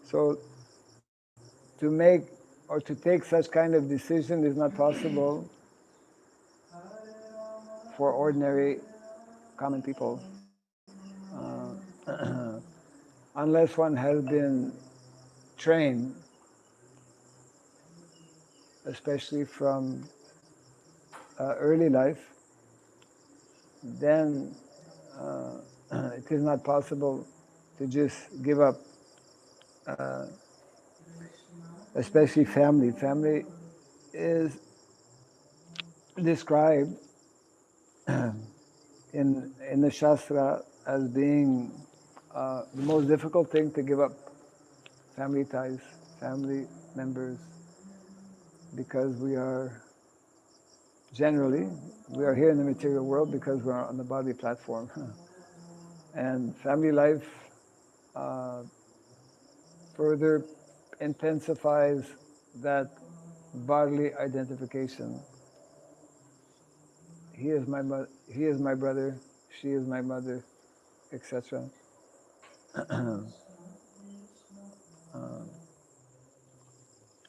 So to make or to take such kind of decision is not possible for ordinary common people. Unless one has been trained, especially from early life, then it is not possible to just give up, especially family. Family is described in the Shastra as being the most difficult thing to give up. Family ties, family members, because we are here in the material world because we're on the body platform. And family life further intensifies that bodily identification. He is my brother, she is my mother, etc.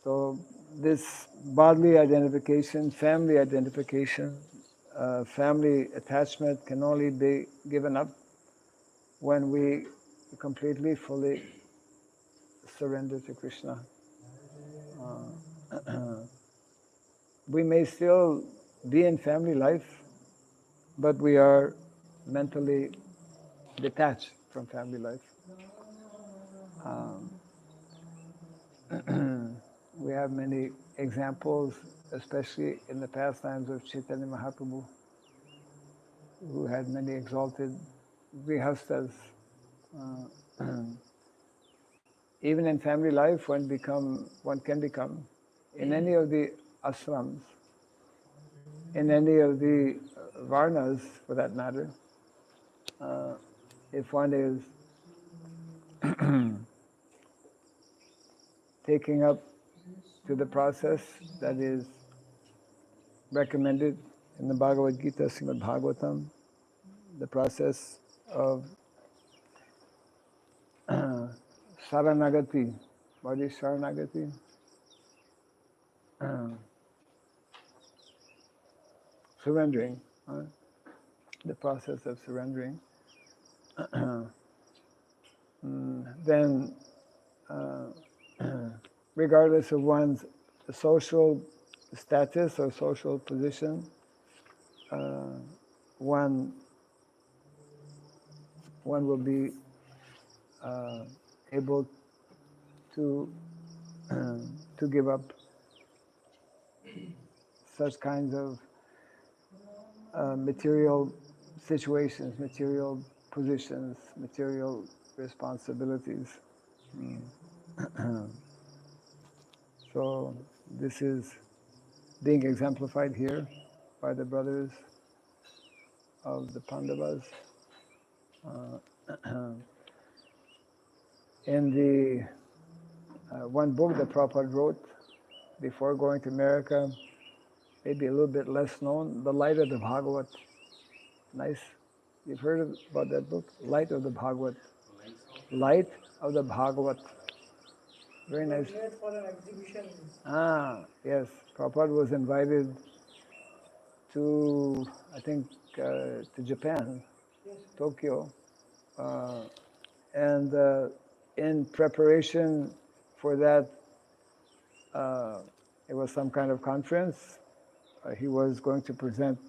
So this bodily identification, family identification, family attachment can only be given up when we completely, fully surrender to Krishna. We may still be in family life, but we are mentally detached from family life. We have many examples, especially in the pastimes of Chaitanya Mahaprabhu, who had many exalted grihastas. Even in family life, one can become, in any of the ashrams, in any of the varnas, for that matter, if one is taking up to the process that is recommended in the Bhagavad Gita, Srimad Bhagavatam, the process of Saranagati. What is Saranagati? Surrendering. The process of surrendering. Then, regardless of one's social status or social position, one will be able to to give up such kinds of material situations, material positions, material responsibilities. So this is being exemplified here by the brothers of the Pandavas. In the one book that Prabhupada wrote before going to America, maybe a little bit less known, The Light of the Bhagavat. Nice. You've heard about that book? Light of the Bhagavat. Light of the Bhagavat. Very nice. For an exhibition. Yes. Prabhupada was invited to, I think, to Japan, Yes. Tokyo. And in preparation for that, it was some kind of conference. He was going to present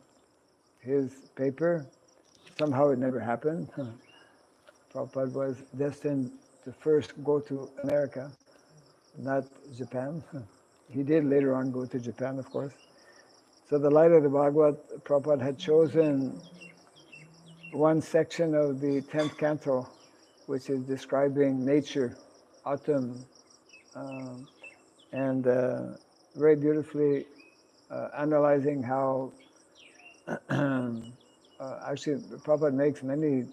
his paper. Somehow it never happened. Prabhupada was destined to first go to America, not Japan. He did later on go to Japan, of course. So the Light of the Bhagavat, Prabhupada had chosen one section of the 10th canto, which is describing nature, autumn, and very beautifully analyzing how actually Prabhupada makes many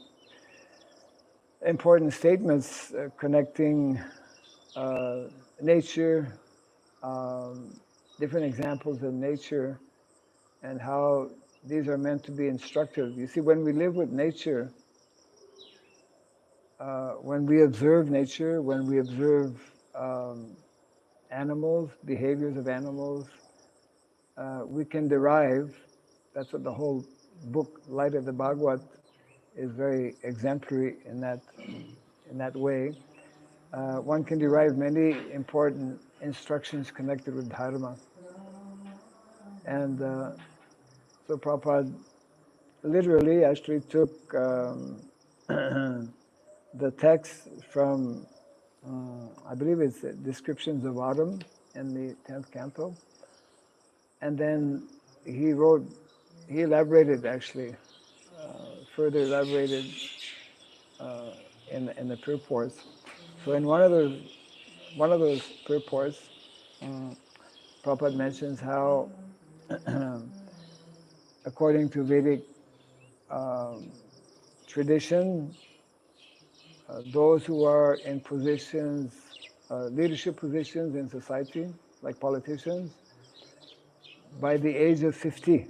important statements connecting nature, different examples of nature, and how these are meant to be instructive. You see, when we live with nature, when we observe nature, when we observe animals, behaviors of animals, we can derive, that's what the whole book, Light of the Bhagavat, is very exemplary in that way. One can derive many important instructions connected with dharma. And so Prabhupada literally actually took the text from, I believe it's Descriptions of Autumn in the 10th canto. And then he elaborated actually, further elaborated in the purports. So in one of those purports, Prabhupada mentions how, according to Vedic tradition, those who are in positions, leadership positions in society, like politicians, by the age of 50,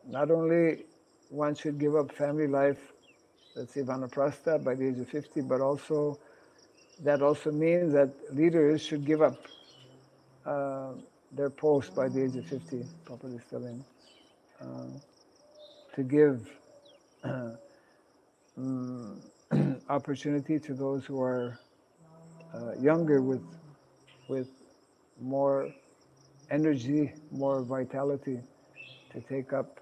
not only one should give up family life, let's say vanaprastha, by the age of 50, but also that also means that leaders should give up their post by the age of 50, Prabhupada is telling, to give opportunity to those who are younger with more energy, more vitality to take up,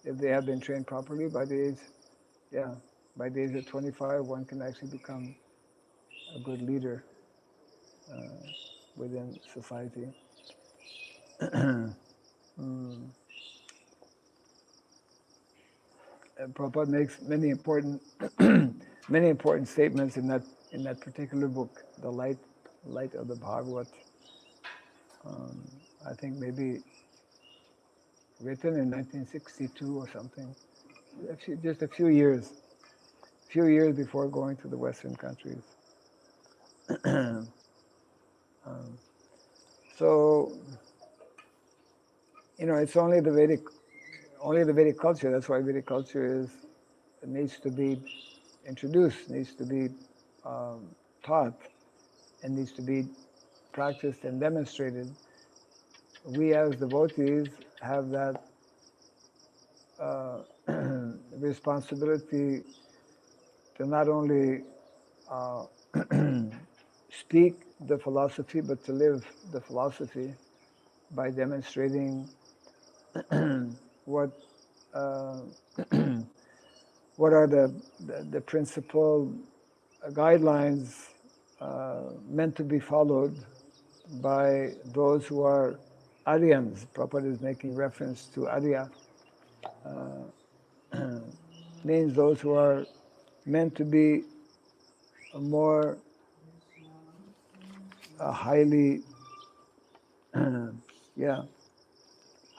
if they have been trained properly by the age of 25, one can actually become a good leader within society. And Prabhupada makes many important many important statements in that particular book, the Light of the Bhagavat. I think maybe written in 1962 or something, just a few years before going to the Western countries. So, it's only the Vedic culture. That's why Vedic culture needs to be introduced, needs to be taught, and needs to be practiced and demonstrated. We as devotees have that responsibility to not only speak the philosophy, but to live the philosophy by demonstrating what are the principal guidelines meant to be followed by those who are Aryans. Prabhupada is making reference to Arya. Means those who are meant to be more highly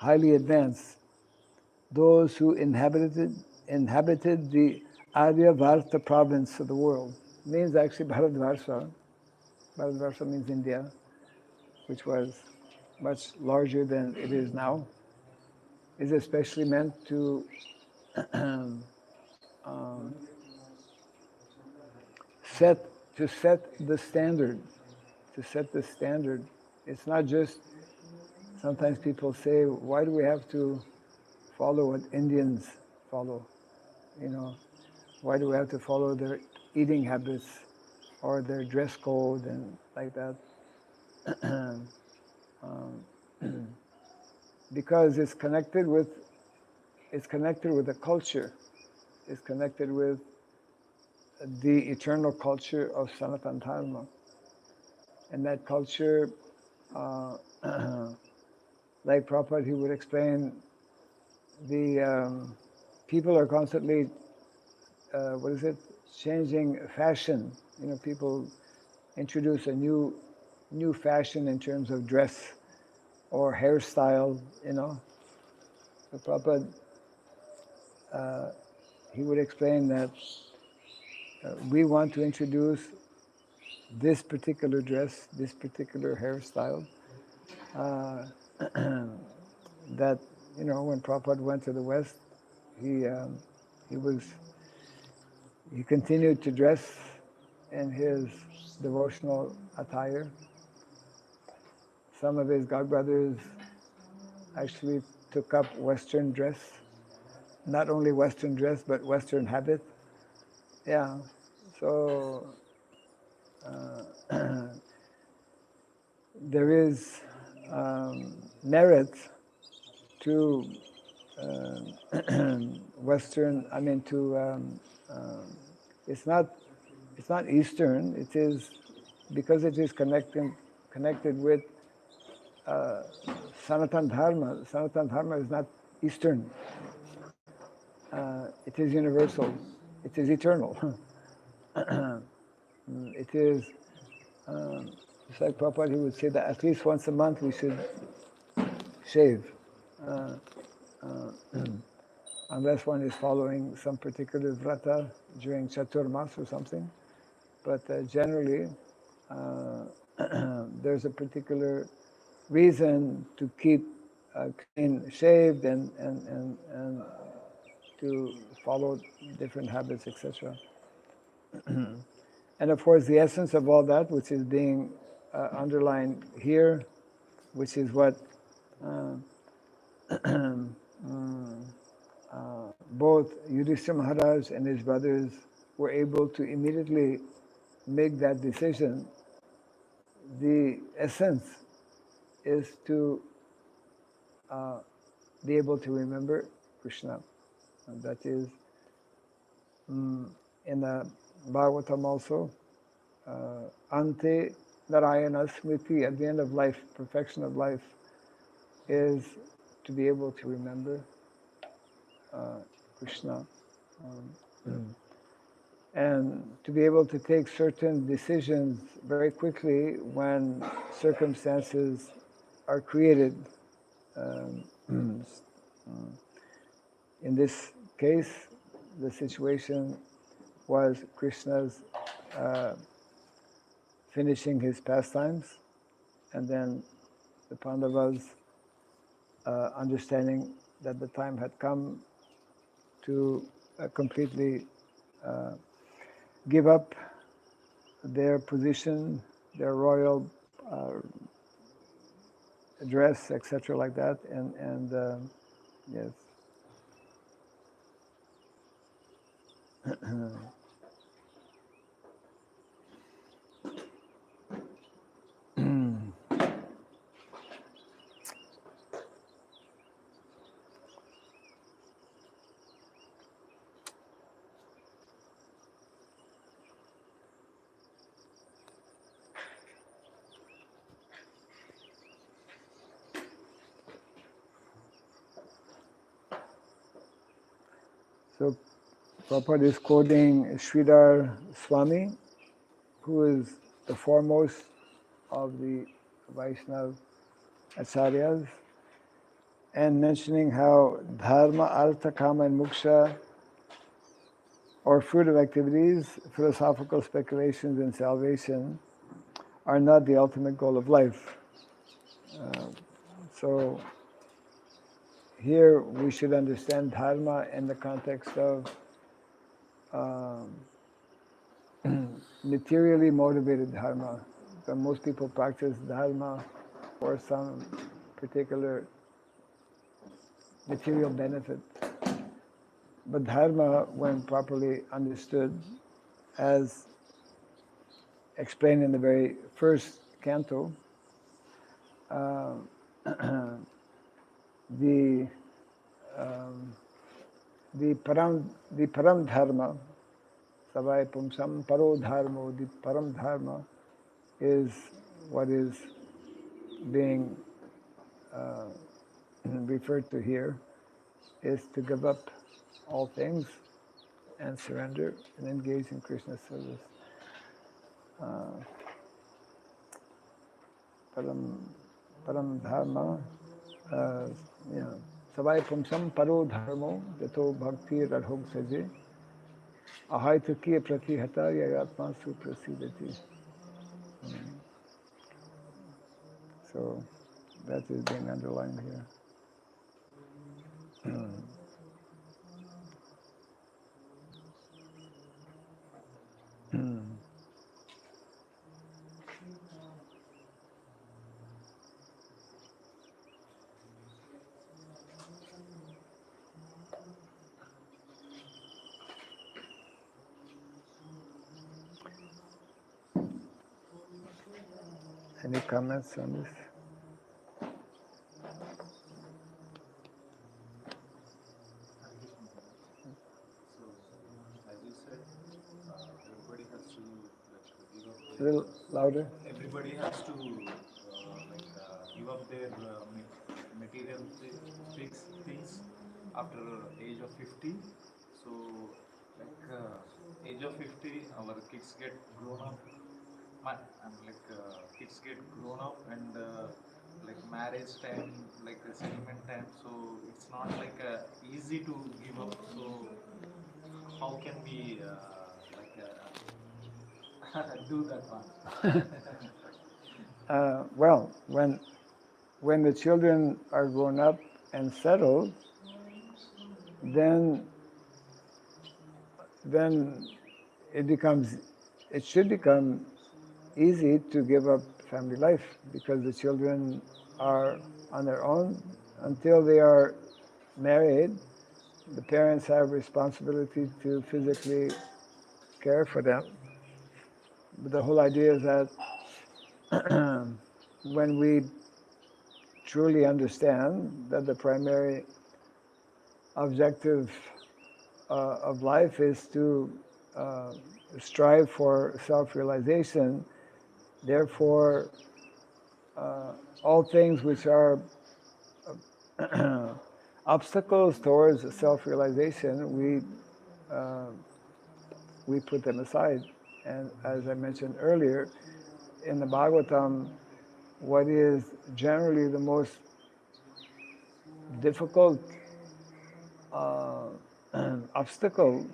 advanced. Those who inhabited the Aryavarta province of the world. Means actually Bharatvarsha. Bharatvarsha means India, which was much larger than it is now. Is especially meant to set the standard. To set the standard. It's not just, sometimes people say, why do we have to follow what Indians follow? Why do we have to follow their eating habits or their dress code and like that? Because it's connected with a culture. It's connected with the eternal culture of Sanatana Dharma. And that culture, like Prabhupada, he would explain, the people are constantly, changing fashion. People introduce a new fashion in terms of dress or hairstyle, So Prabhupada, he would explain that we want to introduce this particular dress, this particular hairstyle, that, when Prabhupada went to the West, he continued to dress in his devotional attire. Some of his godbrothers actually took up Western dress, not only Western dress, but Western habit. Yeah, so there is merit to Western. I mean, to it's not Eastern. It is because it is connected with Sanatan Dharma. Sanatan Dharma is not Eastern. It is universal. It is eternal. It is, it's like Prabhupada, he would say that at least once a month we should shave, unless one is following some particular vrata during Chaturmas or something. But generally, there's a particular reason to keep clean shaved and to follow different habits, etc. And of course, the essence of all that, which is being underlined here, which is what both Yudhishthira Maharaj and his brothers were able to immediately make that decision. The essence is to be able to remember Krishna. And that is in the Bhagavatam also, Ante Narayana Smriti, at the end of life, perfection of life, is to be able to remember Krishna. And to be able to take certain decisions very quickly when circumstances are created. In this case, the situation was Krishna's finishing his pastimes, and then the Pandavas understanding that the time had come to completely give up their position, their royal dress, etc., like that, and yes. So Prabhupada is quoting Sridhar Swami, who is the foremost of the Vaishnava Acharyas, and mentioning how dharma, artha, kama, and moksha, or fruitive activities, philosophical speculations, and salvation, are not the ultimate goal of life. So here we should understand dharma in the context of materially motivated dharma. So most people practice dharma for some particular material benefit. But dharma, when properly understood, as explained in the very first canto, the param dharma, savai pumsam paro dharma, the param dharma is what is being referred to here, is to give up all things and surrender and engage in Krishna's service. Param dharma, savai pumsam paro dharmo, yato bhakti raghava saje, ahaitukiya pratihata yayatma suprasidati. So that is being underlined here. Any comments on this? A little louder. Everybody has to give up their material things after age of 50. So age of 50, our kids get grown up. Kids get grown up and marriage time, settlement time. So it's not easy to give up. So how can we do that one? Well, when the children are grown up and settled, then it should become easy to give up family life, because the children are on their own until they are married. The parents have responsibility to physically care for them. But the whole idea is that when we truly understand that the primary objective of life is to strive for self-realization, therefore all things which are obstacles towards self-realization, we put them aside. And as I mentioned earlier, in the Bhagavatam, what is generally the most difficult obstacle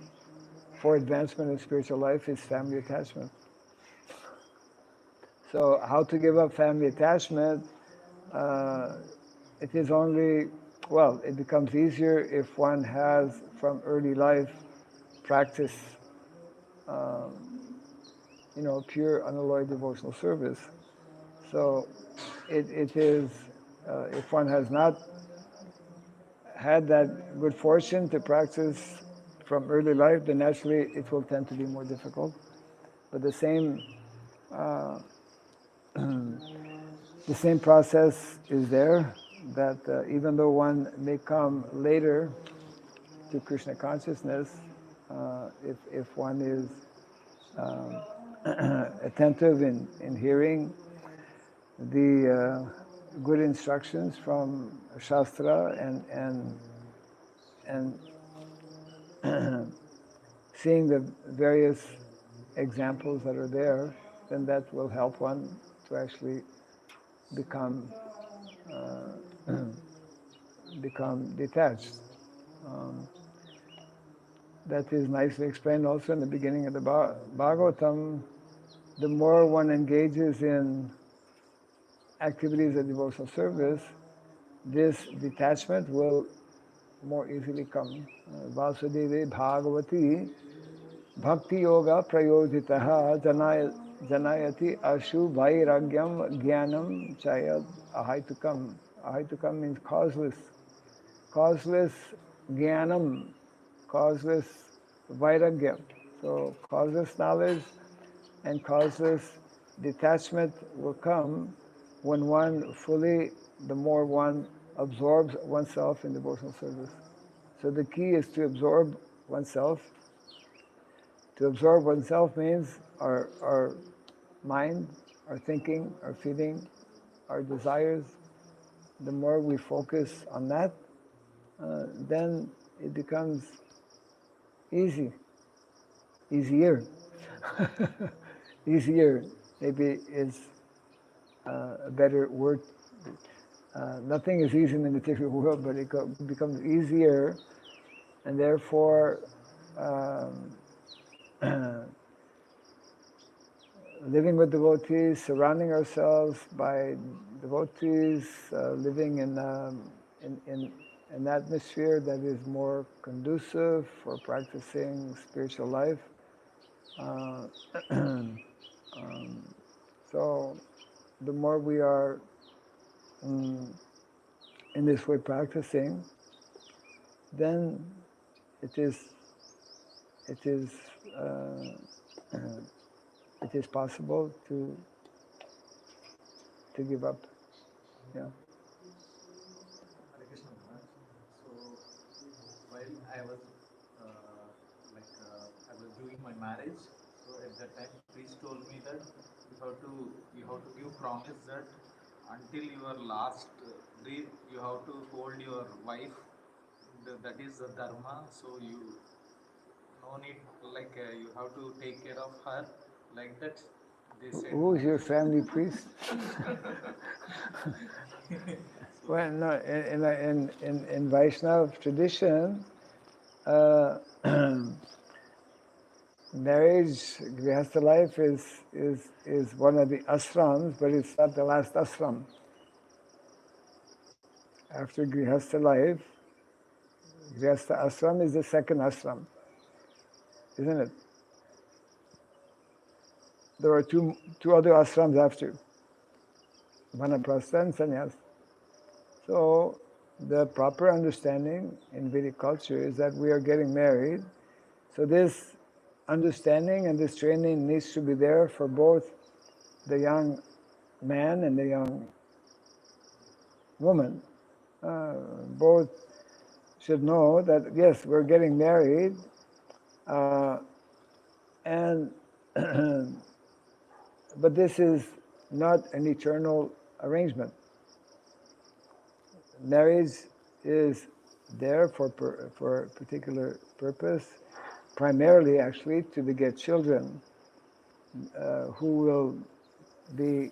for advancement in spiritual life is family attachment. So how to give up family attachment, it is only, well, it becomes easier if one has from early life practice, pure unalloyed devotional service. So it is, if one has not had that good fortune to practice from early life, then naturally it will tend to be more difficult. But the same process is there, that even though one may come later to Krishna consciousness, if one is attentive in hearing the good instructions from Shastra and seeing the various examples that are there, then that will help one to actually become detached. That is nicely explained also in the beginning of the Bhagavatam. The more one engages in activities of devotional service, this detachment will more easily come. Vasudeve Bhagavati Bhakti Yoga Prayojitaha Janayati Ashu Vairagyam Jnanam Chayad Ahaitukam. Ahaitukam means causeless. Causeless Jnanam, causeless Vairagyam. So causeless knowledge and causeless detachment will come when one the more one absorbs oneself in devotional service. So the key is to absorb oneself. To absorb oneself means our mind, our thinking, our feeling, our desires. The more we focus on that, then it becomes easier. Easier maybe is a better word. Nothing is easy in the material world, but it becomes easier, and therefore living with devotees, surrounding ourselves by devotees, living in an atmosphere that is more conducive for practicing spiritual life. So the more we are in this way practicing, then it is possible to to give up. Yeah. Hare Krishna Maharaj. So while I was I was doing my marriage, so at that time priest told me that you have to give promise that until your last breath you have to hold your wife. That is the dharma. So you no need you have to take care of her like that. They said Who's me. your family priest? So Well, no, in Vaishnava tradition, uh, marriage, grihastha life is one of the ashrams, but it's not the last ashram. After grihastha life, grihastha ashram is the second ashram, isn't it? There are two other ashrams after, vanaprastha and sannyas. So the proper understanding in Vedic culture is that we are getting married. So this understanding and this training needs to be there for both the young man and the young woman. Both should know that yes, we're getting married, and but this is not an eternal arrangement. Marriage is there for a particular purpose, primarily actually to beget children who will be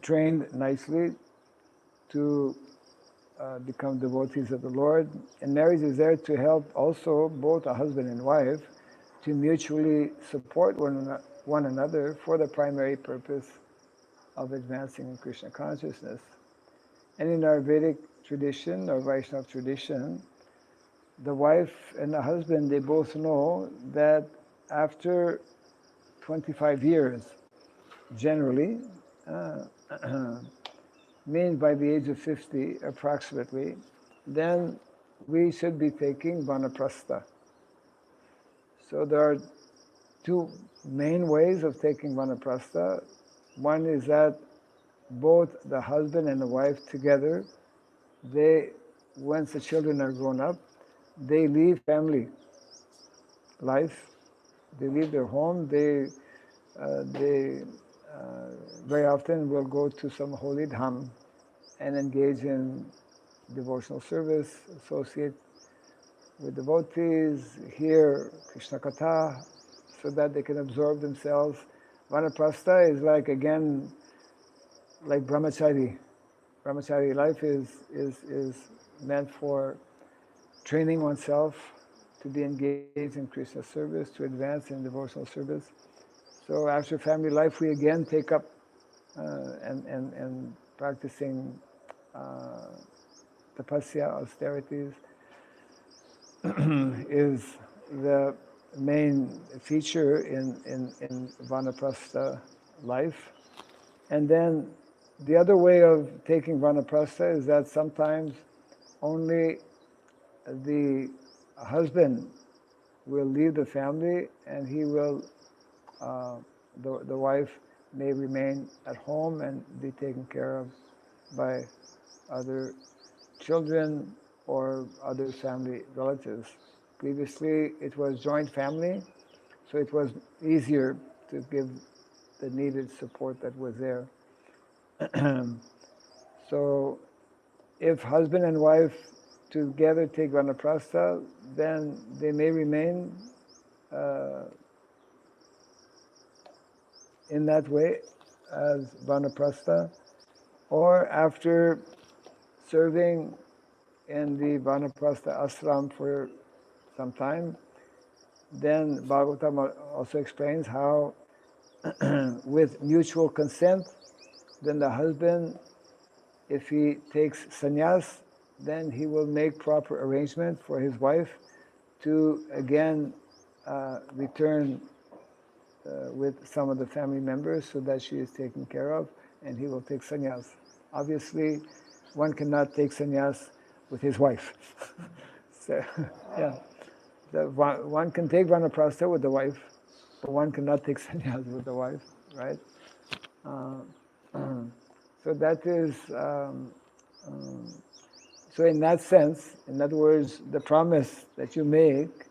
trained nicely to become devotees of the Lord. And marriage is there to help also both a husband and wife to mutually support one another for the primary purpose of advancing in Krishna consciousness. And in our Vedic tradition, or Vaishnava tradition, the wife and the husband, they both know that after 25 years, generally, means by the age of 50 approximately, then we should be taking vanaprastha. So there are two main ways of taking vanaprastha. One is that both the husband and the wife together, once the children are grown up, they leave family life, they leave their home, they very often will go to some holy dham and engage in devotional service, associate with devotees, hear Krishna Katha, so that they can absorb themselves. Vanaprastha is like, again, like brahmachari. Brahmachari life is meant for training oneself to be engaged in Krishna service, to advance in devotional service. So after family life, we again take up and practicing tapasya, austerities, is the main feature in vanaprastha life. And then the other way of taking vanaprastha is that sometimes only the husband will leave the family and he will, the wife may remain at home and be taken care of by other children or other family relatives. Previously, it was joint family, so it was easier to give the needed support that was there. So if husband and wife together take vanaprastha, then they may remain in that way as vanaprastha, or after serving in the vanaprastha ashram for some time, then Bhagavatam also explains how with mutual consent, then the husband, if he takes sannyas, then he will make proper arrangement for his wife to again return with some of the family members so that she is taken care of, and he will take sannyas. Obviously, one cannot take sannyas with his wife. So, yeah. One can take vanaprastha with the wife, one cannot take sannyas with the wife, right? Uh, so that is, so in that sense, in other words, the promise that you make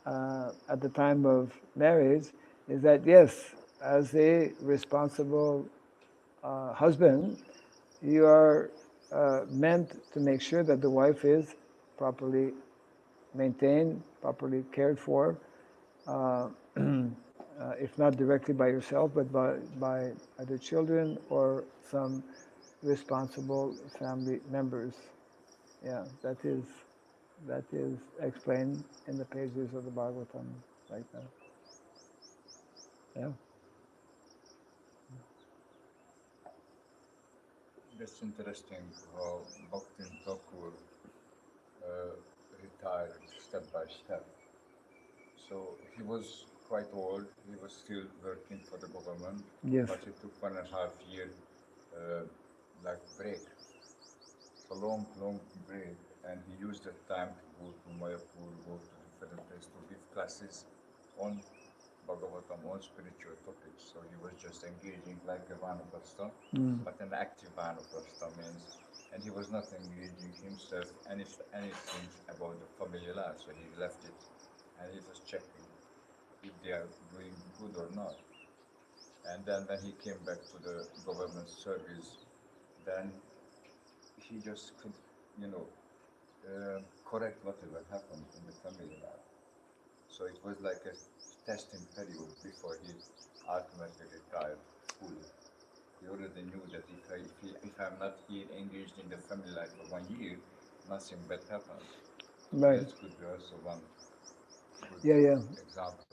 at the time of marriage is that yes, as a responsible husband, you are meant to make sure that the wife is properly maintained, properly cared for, if not directly by yourself, but by either children or some responsible family members. Yeah, that is explained in the pages of the Bhagavatam like that. Yeah. That's interesting how Bhakti Thakur retired step by step. So he was quite old, he was still working for the government, Yes. but he took 1.5 year like break, a long break, and he used that time to go to Mayapur, go to different places to give classes on Bhagavatam, on spiritual topics. So he was just engaging like a Vanaprastha, but an active Vanaprastha means, and he was not engaging himself anything about the family life, so he left it and he was checking if they are doing good or not. And then when he came back to the government service, then he just could, you know, correct whatever happened in the family life. So it was like a testing period before he ultimately retired fully. He already knew that if I'm not here engaged in the family life for 1 year, nothing bad happens. Right. This could be also one good Yeah. example.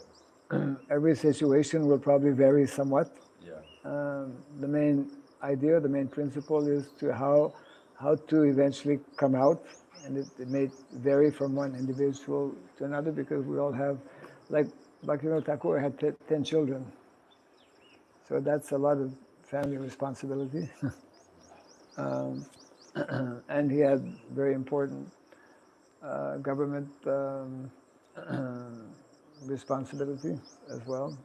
Every situation will probably vary somewhat. Yeah. The main idea, the main principle is to how to eventually come out, and it may vary from one individual to another because we all have, like Bhakti Thakur had 10 children, so that's a lot of family responsibility. And he had very important government responsibility as well.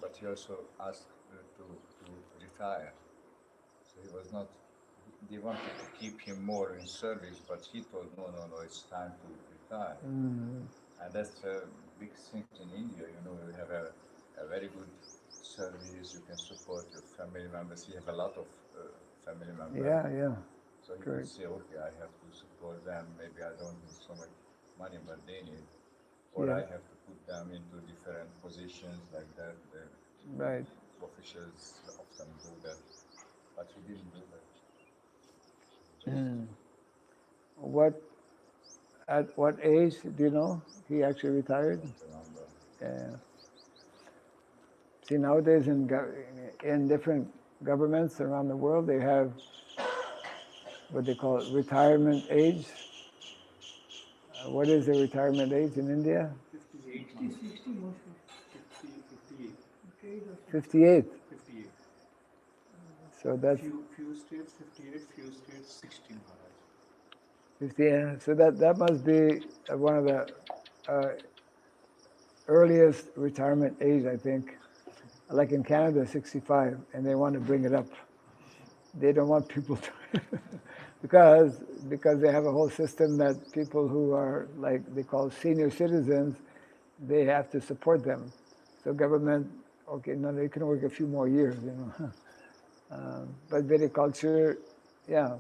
But he also asked to retire. So he was not, they wanted to keep him more in service, but he told, no, it's time to retire. And that's a big thing in India, you know, you have a very good service, you can support your family members. You have a lot of family members. Yeah. So he could say, okay, I have to support them. Maybe I don't need so much money, but they need. Or Yeah. I have to put them into different positions like that. Right. Officials often do that, but he didn't do that. At what age do you know he actually retired? Don't remember. Yeah. See, nowadays in different governments around the world, they have what they call retirement age. What is the retirement age in India? 58. 58. 58. 58. So that's Few states 58, few states 60, Maharaj. 50. Yeah. So that must be one of the earliest retirement age, I think. Like in Canada, 65, and they want to bring it up. They don't want people to, because they have a whole system that people who are like they call senior citizens, they have to support them. So government, okay, no, they can work a few more years, you know. But viticulture, yeah.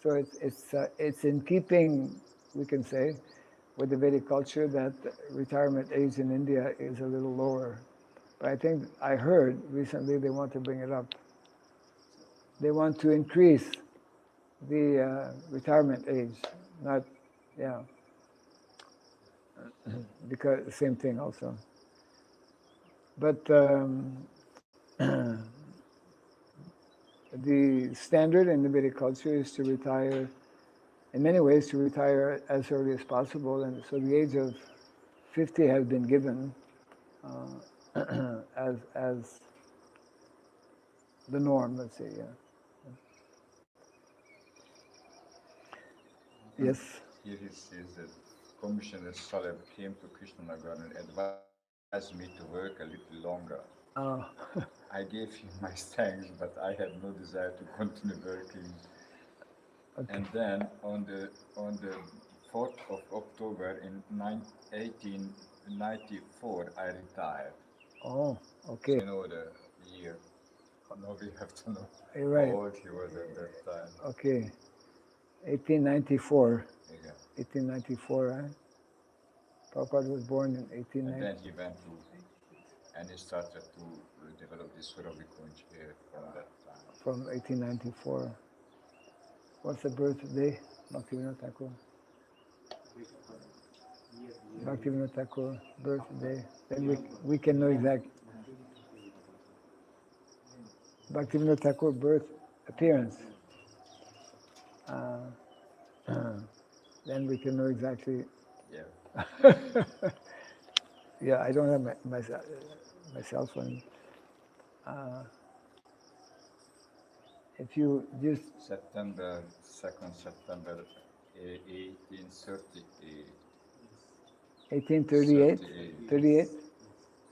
So it's in keeping, we can say, with the viticulture that retirement age in India is a little lower. But I think I heard recently they want to bring it up. They want to increase the retirement age, not, yeah, because same thing also. But the standard in the Vedic culture is to retire, in many ways, to retire as early as possible. And so the age of 50 has been given as the norm, let's say, yeah. Yes. Here he says that Commissioner Saleb came to Krishnanagar and advised asked me to work a little longer. Oh, I gave him my thanks, but I had no desire to continue working. okay. And then on the 4th of October in 1894, I retired. Oh, So okay. you know the year. Now we have to know You're how right. old he was at that time. Okay. 1894. Yeah. 1894, right? Prabhupada was born in And 1890. then he went to, and he started to develop this Suravikunj here from that time. From 1894. What's the birthday? Bhaktivinoda Thakur. Bhaktivinoda Thakur birthday. Then we can know exact. Bhaktivinoda Thakur birth appearance. Then we can know exactly. Yeah. Yeah, I don't have my cell phone. If you just September 2nd, September 1838. 1838, 38. 38.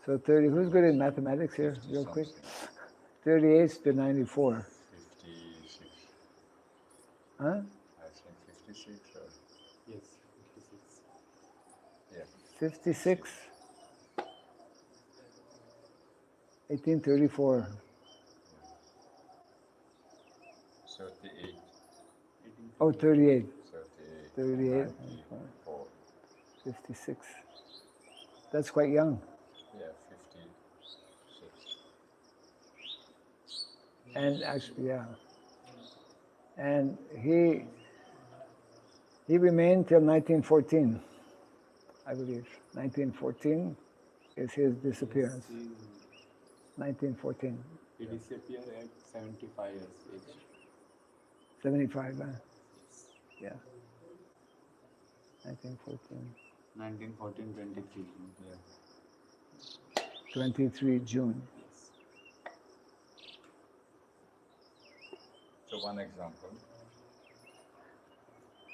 So 30. Who's good in mathematics here, 50 real quick? something. 38 to 94. 56. Huh? I think 56 or Yes, 56. yeah. 56. 1834. 38. Oh, 38. 38. 38. 94. 56. That's quite young. Yeah, 56. And actually, yeah. And he remained till 1914, I believe. 1914 is his disappearance. 1914. He disappeared at 75 years age. 75, huh? Yeah. 1914. 1914, 23. Yeah. 23 June. So one example.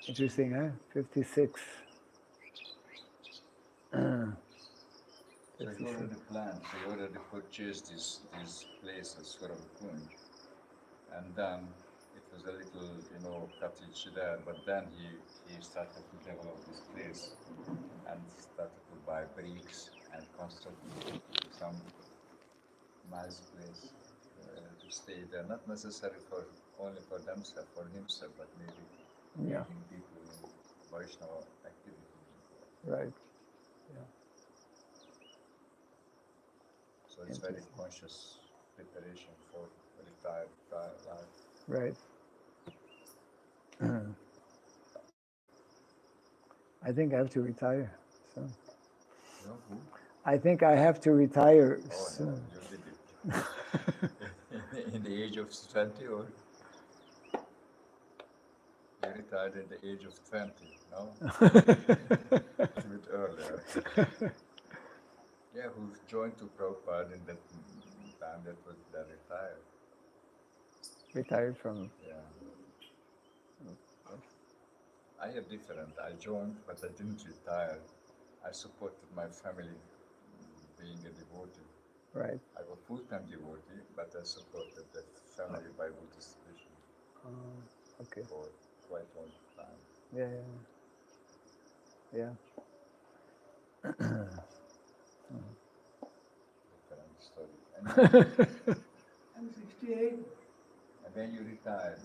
Interesting, huh? 56. So he already planned, he already purchased this place as Suravikunj. And then it was a little, cottage there, but then he started to develop this place and started to buy bricks and construct some nice place to stay there. Not necessarily only for themselves, for himself, but maybe Yeah, leading people in Vaishnava activities. right. So it's very conscious preparation for retired life. Right. I think I have to retire soon. You know who? I think I have to retire Oh no, soon. you did it. In the age of 20 or? You retired at the age of 20, no? A bit earlier. Yeah, who joined to Prabhupada in that time that was that retired. Retired from. Yeah. I have different. I joined, but I didn't retire. I supported my family being a devotee. Right. I was full-time devotee, but I supported the family by Buddhist tradition Okay. for quite a long time. Yeah. Different story. I'm 68. And then you retired.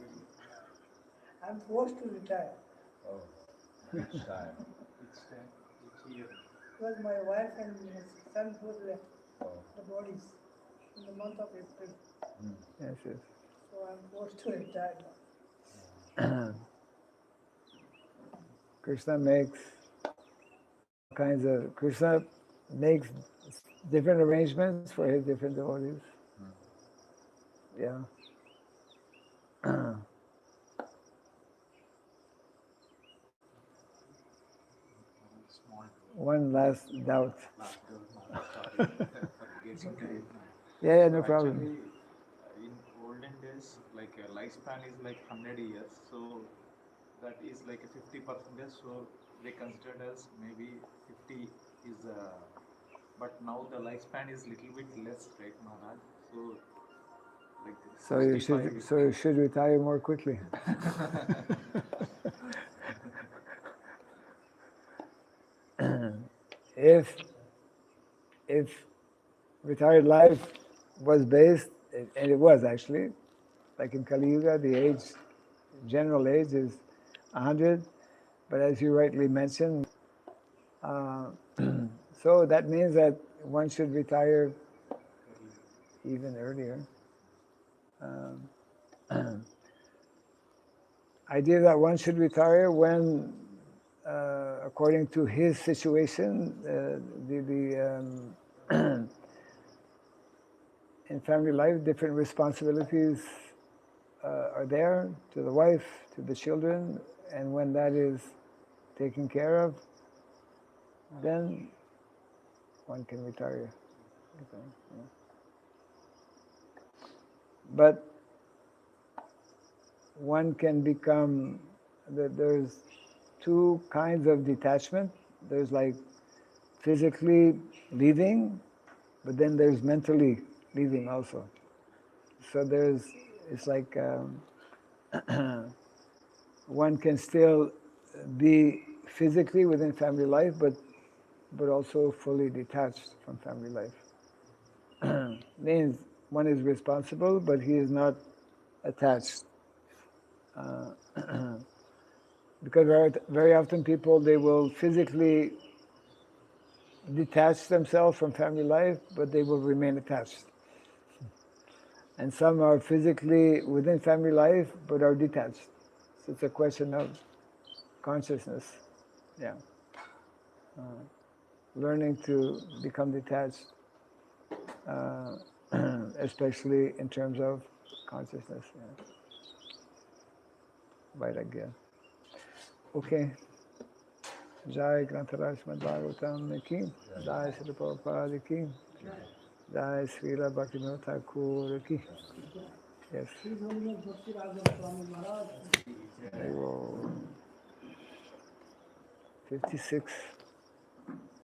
I'm forced to retire Oh, which time? Each year. because my wife and my son both left Oh, the bodies in the month of April. Yes. So I'm forced to retire now. Krishna makes Krishna makes different arrangements for his different devotees. Yeah. Small One last doubt. sorry for getting to it. Yeah, no So problem. Actually, in olden days, like a lifespan is like 100 years, so that is like a 50%. So they considered as maybe 50 is but now the lifespan is little bit less, right, Maharaj? So, like So you 65. should retire more quickly. if retired life was based, and it was actually, like in Kali Yuga, the age, general age is 100, but as you rightly mentioned, so that means that one should retire even earlier. Idea that one should retire when, according to his situation, in family life, different responsibilities are there to the wife, to the children, and when that is taken care of, then one can retire. Okay, yeah. But one can become, there's two kinds of detachment. There's like physically leaving, but then there's mentally leaving also. So it's like one can still be physically within family life, but also fully detached from family life. Means one is responsible, but he is not attached. Because very often people, they will physically detach themselves from family life, but they will remain attached. And some are physically within family life, but are detached. So it's a question of consciousness. Yeah. Learning to become detached, especially in terms of consciousness. Yeah. Vairagya. Okay. Jai Grantaraj Srimad Bhagavatam ki. Jai Srila Prabhupada ki. Jai Srila Bhaktivinoda Thakur ki. Yes. Bhakti Raghava Swami Maharaj. 56.